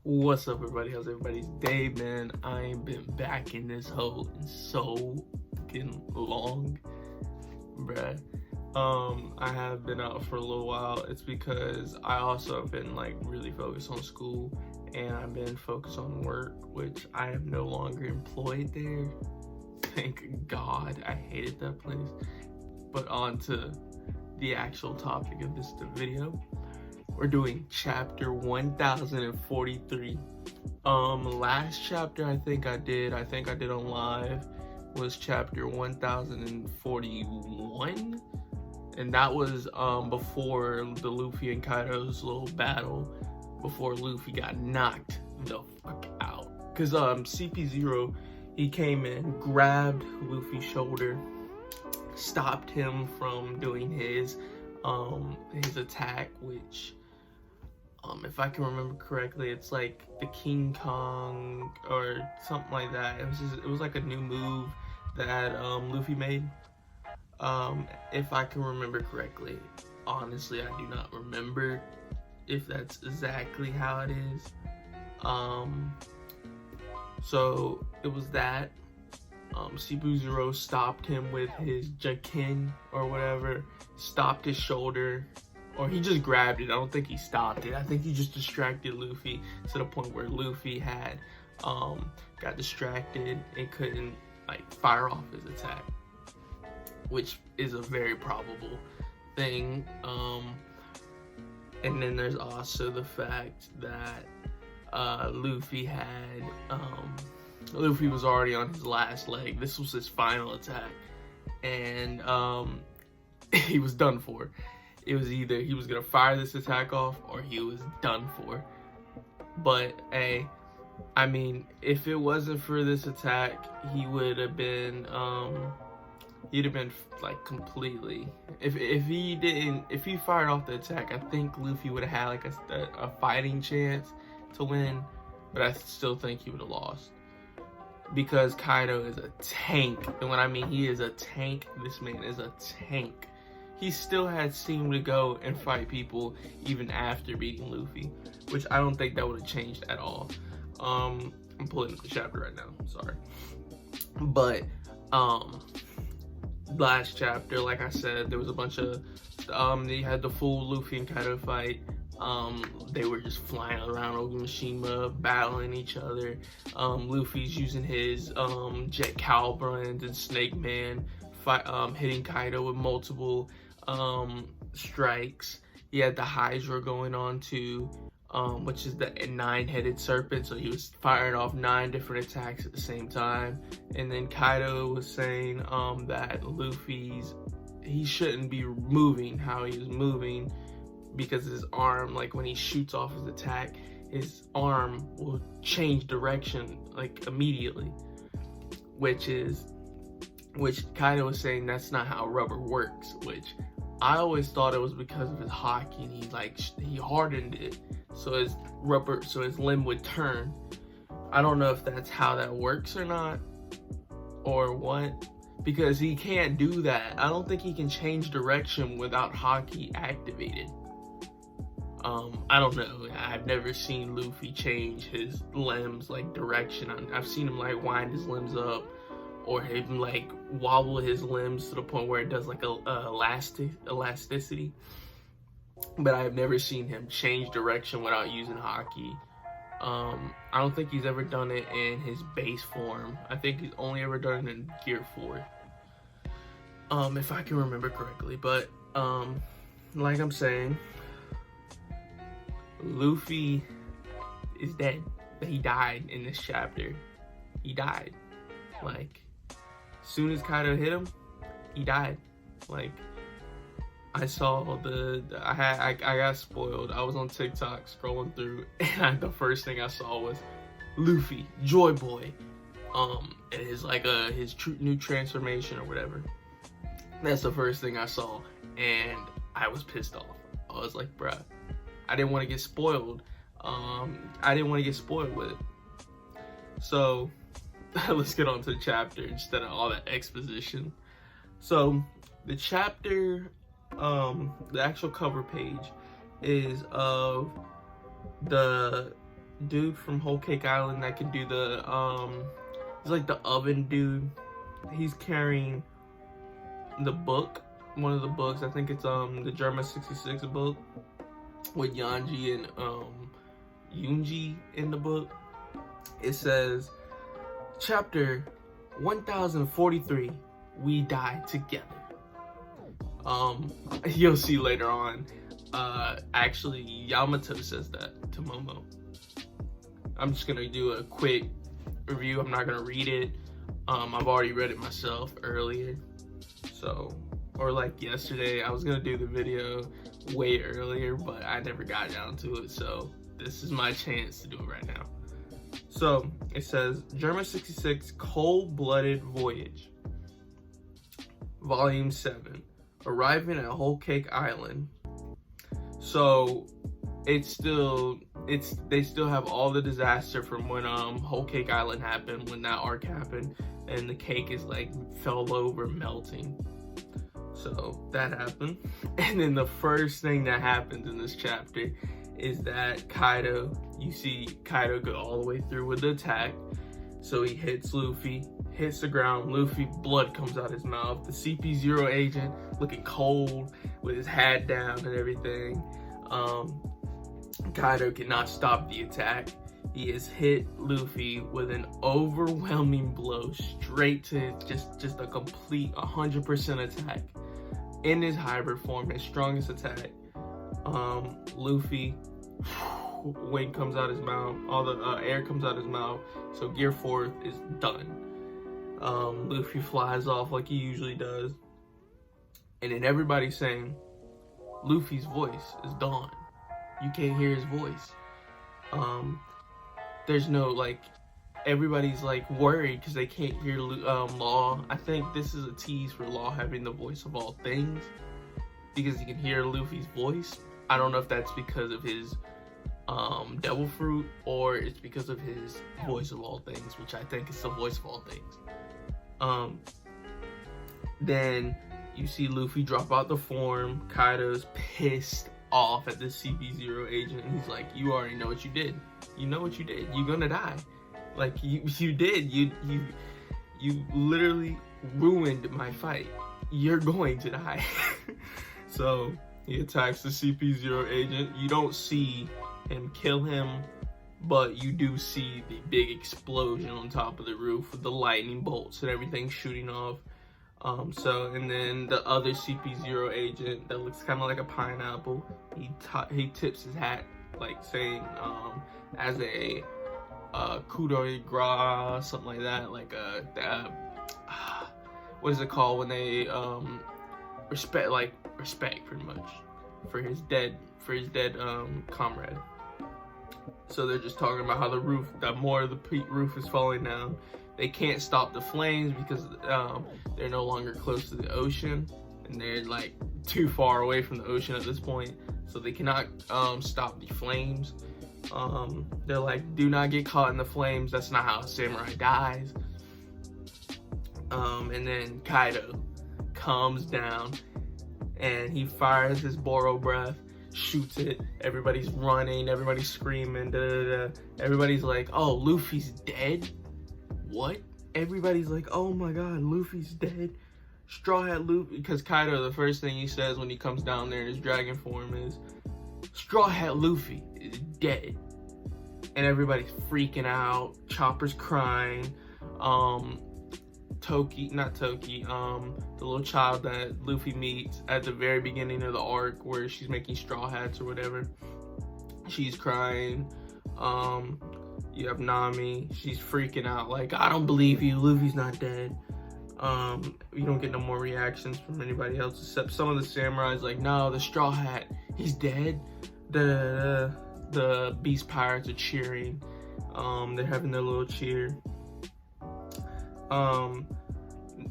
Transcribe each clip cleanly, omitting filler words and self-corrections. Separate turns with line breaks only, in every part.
What's up, everybody? How's everybody's day, man? I ain't been back in this hole in so fucking long, bruh. I have been out for a little while. It's because I also have been like really focused on school, and I've been focused on work, which I am no longer employed there. Thank God. I hated that place. But on to the actual topic of this video. We're doing chapter 1043. Last chapter I think I did on live was chapter 1041, and that was before the Luffy and Kaido's little battle, before Luffy got knocked the fuck out. Cause CP0, he came in, grabbed Luffy's shoulder, stopped him from doing his attack, which if I can remember correctly, it's like the King Kong or something like that. It was like a new move that Luffy made. If I can remember correctly. Honestly, I do not remember if that's exactly how it is. So it was that. CP0 stopped him with his Jakin or whatever, stopped his shoulder. Or he just grabbed it. I don't think he stopped it. I think he just distracted Luffy to the point where Luffy had got distracted and couldn't like fire off his attack, which is a very probable thing. And then there's also the fact that Luffy was already on his last leg. This was his final attack, and he was done for. It was either he was gonna fire this attack off or he was done for. But hey, I mean, if it wasn't for this attack, he would have been he'd have been like completely. If he fired off the attack, I think Luffy would have had like a fighting chance to win, but I still think he would have lost. Because Kaido is a tank, and when I mean he is a tank, this man is a tank. He still had steam to go and fight people even after beating Luffy, which I don't think that would have changed at all. I'm pulling up the chapter right now, sorry. But last chapter, like I said, there was a bunch of they had the full Luffy and Kaido fight. They were just flying around Ogimashima, battling each other. Luffy's using his Jet Cowbrand and Snake Man, hitting Kaido with multiple strikes. He had the Hydra going on too, which is the 9-headed serpent, so he was firing off 9 different attacks at the same time. And then Kaido was saying that he shouldn't be moving how he was moving, because his arm, like when he shoots off his attack, his arm will change direction like immediately, which Kaido was saying that's not how rubber works, which I always thought it was because of his hockey, and he hardened it so his limb would turn. I don't know if that's how that works or not, or what, because he can't do that. I don't think he can change direction without hockey activated. I don't know. I've never seen Luffy change his limbs like direction. I've seen him like wind his limbs up, or him like wobble his limbs to the point where it does like elasticity. But I've never seen him change direction without using hockey. I don't think he's ever done it in his base form. I think he's only ever done it in Gear 4. If I can remember correctly. But like I'm saying, Luffy is dead. He died in this chapter. He died. Like, as soon as Kaido hit him, he died. Like, I saw I got spoiled. I was on TikTok scrolling through, and the first thing I saw was Luffy, Joyboy. And his new transformation or whatever. That's the first thing I saw, and I was pissed off. I was like, bruh, I didn't want to get spoiled. I didn't want to get spoiled with it. So let's get on to the chapter instead of all that exposition. So the chapter, the actual cover page is of the dude from Whole Cake Island that can do the he's like the oven dude. He's carrying the book, one of the books. I think it's the Germa 66 book with Yanji and Yoonji in the book. It says chapter 1043, we die together. You'll see later on. Actually, Yamato says that to Momo. I'm just gonna do a quick review. I'm not gonna read it. I've already read it myself earlier. So, or like yesterday, I was gonna do the video way earlier, but I never got down to it. So this is my chance to do it right now. So it says Germa 66 Cold-Blooded Voyage, Volume 7, arriving at Whole Cake Island. So they still have all the disaster from when Whole Cake Island happened, when that arc happened, and the cake is like fell over melting. So that happened. And then the first thing that happens in this chapter is that Kaido, you see Kaido go all the way through with the attack. So he hits Luffy, hits the ground, Luffy, blood comes out his mouth. The CP0 agent looking cold with his hat down and everything. Kaido cannot stop the attack. He has hit Luffy with an overwhelming blow straight to just a complete 100% attack. In his hybrid form, his strongest attack. Luffy, wind comes out his mouth, all the air comes out his mouth, so Gear 4 is done. Luffy flies off like he usually does, and then everybody's saying Luffy's voice is gone. You can't hear his voice. There's no, like, everybody's like worried because they can't hear Law. I think this is a tease for Law having the voice of all things, because you can hear Luffy's voice. I don't know if that's because of his devil fruit or it's because of his voice of all things, which I think is the voice of all things. Then you see Luffy drop out the form. Kaido's pissed off at the CP0 agent, and he's like, you already know what you did. You know what you did. You're gonna die. Like, you did. You literally ruined my fight. You're going to die. So he attacks the CP0 agent. You don't see him kill him, but you do see the big explosion on top of the roof with the lightning bolts and everything shooting off. And then the other CP0 agent that looks kind of like a pineapple, he tips his hat, like saying, as a coup de grace, something like that, like what is it called when they respect pretty much for his dead comrade. So they're just talking about how that more of the roof is falling down. They can't stop the flames because they're no longer close to the ocean, and they're like too far away from the ocean at this point, so they cannot stop the flames. They're like, do not get caught in the flames. That's not how a samurai dies. And then Kaido comes down and he fires his Boro breath, shoots it. Everybody's running, everybody's screaming, everybody's like, oh, Luffy's dead? What? Everybody's like, oh my god, Luffy's dead. Straw Hat Luffy, because Kaido, the first thing he says when he comes down there in his dragon form is, Straw Hat Luffy is dead. And everybody's freaking out. Chopper's crying. Toki, the little child that Luffy meets at the very beginning of the arc where she's making straw hats or whatever, she's crying. You have Nami, she's freaking out like, I don't believe you, Luffy's not dead. You don't get no more reactions from anybody else except some of the samurais like, no, the Straw Hat, he's dead. The Beast Pirates are cheering. They're having their little cheer.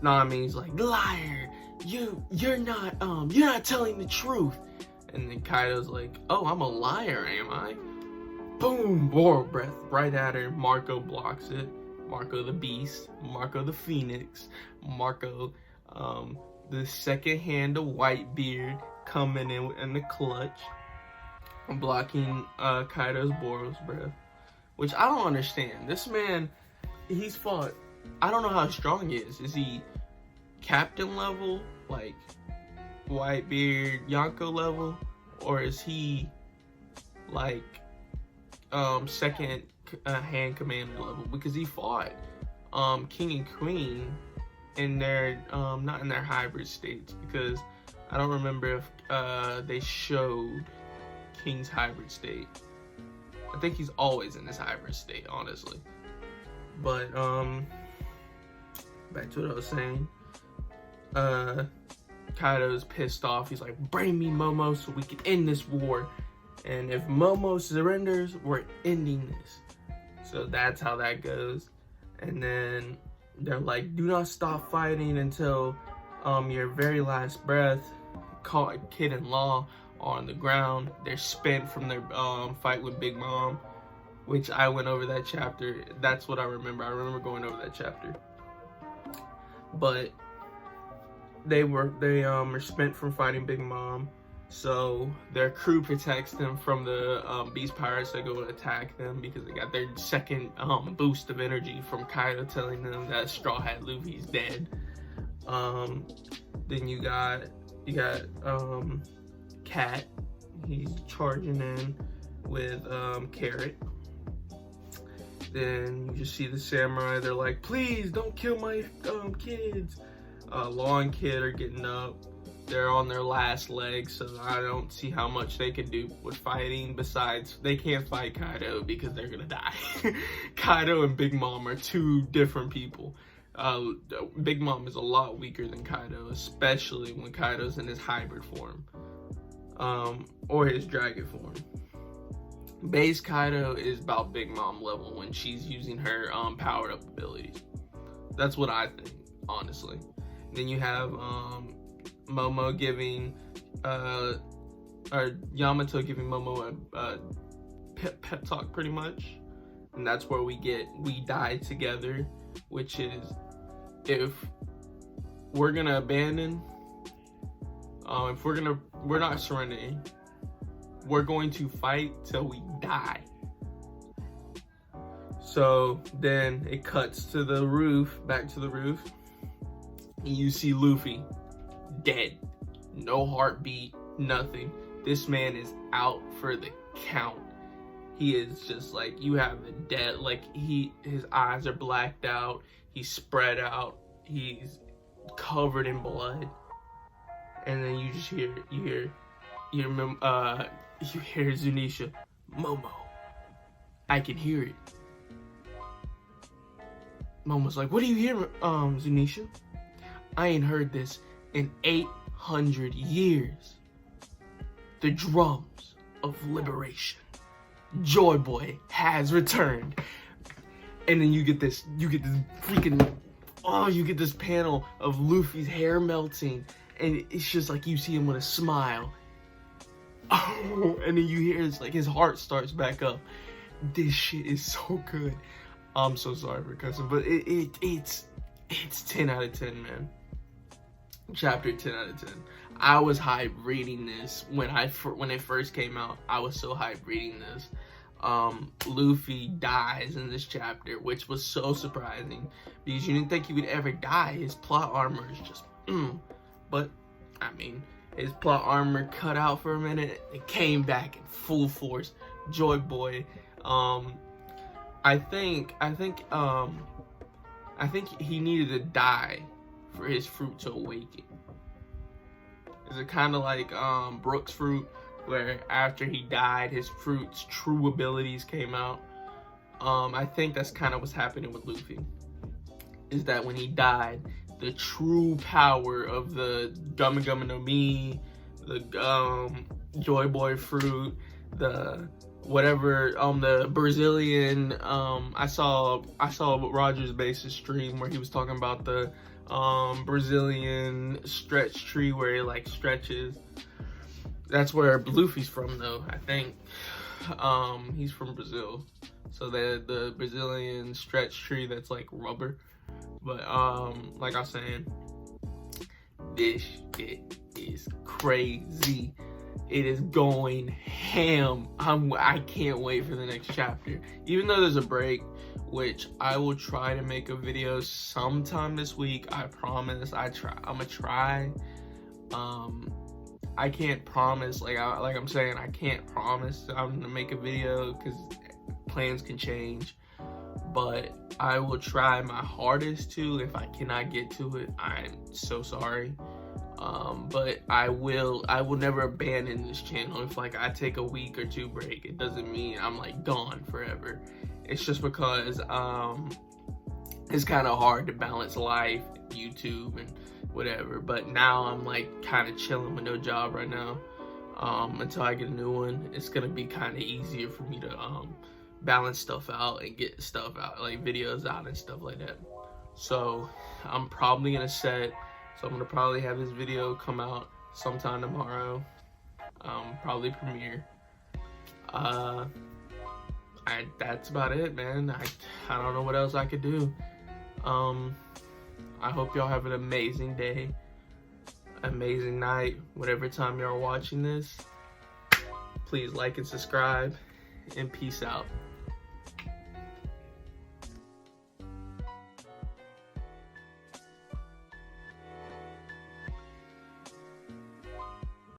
Nami's like, liar, you're not telling the truth. And then Kaido's like, oh, I'm a liar, am I? Boom, Boro breath right at her. Marco blocks it. Marco the Beast, Marco the Phoenix, Marco, the second hand of Whitebeard coming in the clutch, blocking Kaido's Boro's breath. which I don't understand. This man, he's fought. I don't know how strong he is. Is he captain level, like Whitebeard, Yonko level, or is he like second hand commander level? Because he fought King and Queen in their not in their hybrid states, because I don't remember if they showed King's hybrid state. I think he's always in his hybrid state, honestly. But back to what I was saying. Kaido's pissed off. He's like, bring me Momo so we can end this war. And if Momo surrenders, we're ending this. So that's how that goes. And then they're like, do not stop fighting until your very last breath. Kid and Law are on the ground. They're spent from their fight with Big Mom, which I went over that chapter. That's what I remember. I remember going over that chapter. But they are spent from fighting Big Mom, so their crew protects them from the Beast Pirates that go to attack them, because they got their second boost of energy from Kaido telling them that Straw Hat Luffy's dead. Then you got Cat. He's charging in with Carrot. Then you just see the samurai. They're like, please don't kill my kids. Law and Kid are getting up. They're on their last legs, so I don't see how much they can do with fighting. Besides, they can't fight Kaido because they're gonna die. Kaido and Big Mom are two different people. Big Mom is a lot weaker than Kaido, especially when Kaido's in his hybrid form, or his dragon form. Base Kaido is about Big Mom level when she's using her powered up abilities. That's what I think, honestly. Then you have Momo giving, or Yamato giving Momo a pep talk, pretty much. And that's where we die together, which is, if we're gonna abandon, we're not surrendering. We're going to fight till we die. So then it cuts to the roof, back to the roof. And you see Luffy dead, no heartbeat, nothing. This man is out for the count. He is just like, you have the dead, like his eyes are blacked out, he's spread out, he's covered in blood. And then you just hear Zunisha, Momo, I can hear it. Momo's like, what do you hear, Zunisha? I ain't heard this in 800 years. The drums of liberation. Joyboy has returned. And then you get this freaking, you get this panel of Luffy's hair melting, and it's just like you see him with a smile. Oh, and then you hear it's like his heart starts back up. This shit is so good. I'm so sorry for cussing, but it's 10 out of 10, man. Chapter 10 out of 10. I was hyped reading this when it first came out. I was so hyped reading this. Luffy dies in this chapter, which was so surprising because you didn't think he would ever die. His plot armor is just, but I mean, his plot armor cut out for a minute. It came back in full force. Joy Boy. I think he needed to die for his fruit to awaken. Is it kind of like Brook's fruit, where after he died, his fruit's true abilities came out? I think that's kind of what's happening with Luffy. Is that when he died, the true power of the Gummy Gummy no Mi, the Joy Boy fruit, the whatever, the Brazilian, I saw Roger's Basis stream where he was talking about the Brazilian stretch tree where it like stretches. That's where Luffy's from, though, I think. He's from Brazil, so the Brazilian stretch tree that's like rubber. But like I was saying, this shit is crazy. it is going ham. I can't wait for the next chapter. Even though there's a break, which I will try to make a video sometime this week. I promise. I'm gonna try. I can't promise. Like I'm saying, I can't promise I'm gonna make a video because plans can change. But I will try my hardest to. If I cannot get to it, I'm so sorry. But I will never abandon this channel. If like I take a week or two break, it doesn't mean I'm like gone forever. It's just because it's kind of hard to balance life, YouTube, and whatever. But now I'm like kind of chilling with no job right now. Until I get a new one, it's gonna be kind of easier for me to balance stuff out and get stuff out, like videos out and stuff like that. So I'm probably gonna so I'm gonna probably have this video come out sometime tomorrow, probably premiere. That's about it, man. I don't know what else I could do. I hope y'all have an amazing day, amazing night, whatever time y'all watching this. Please like and subscribe, and peace out.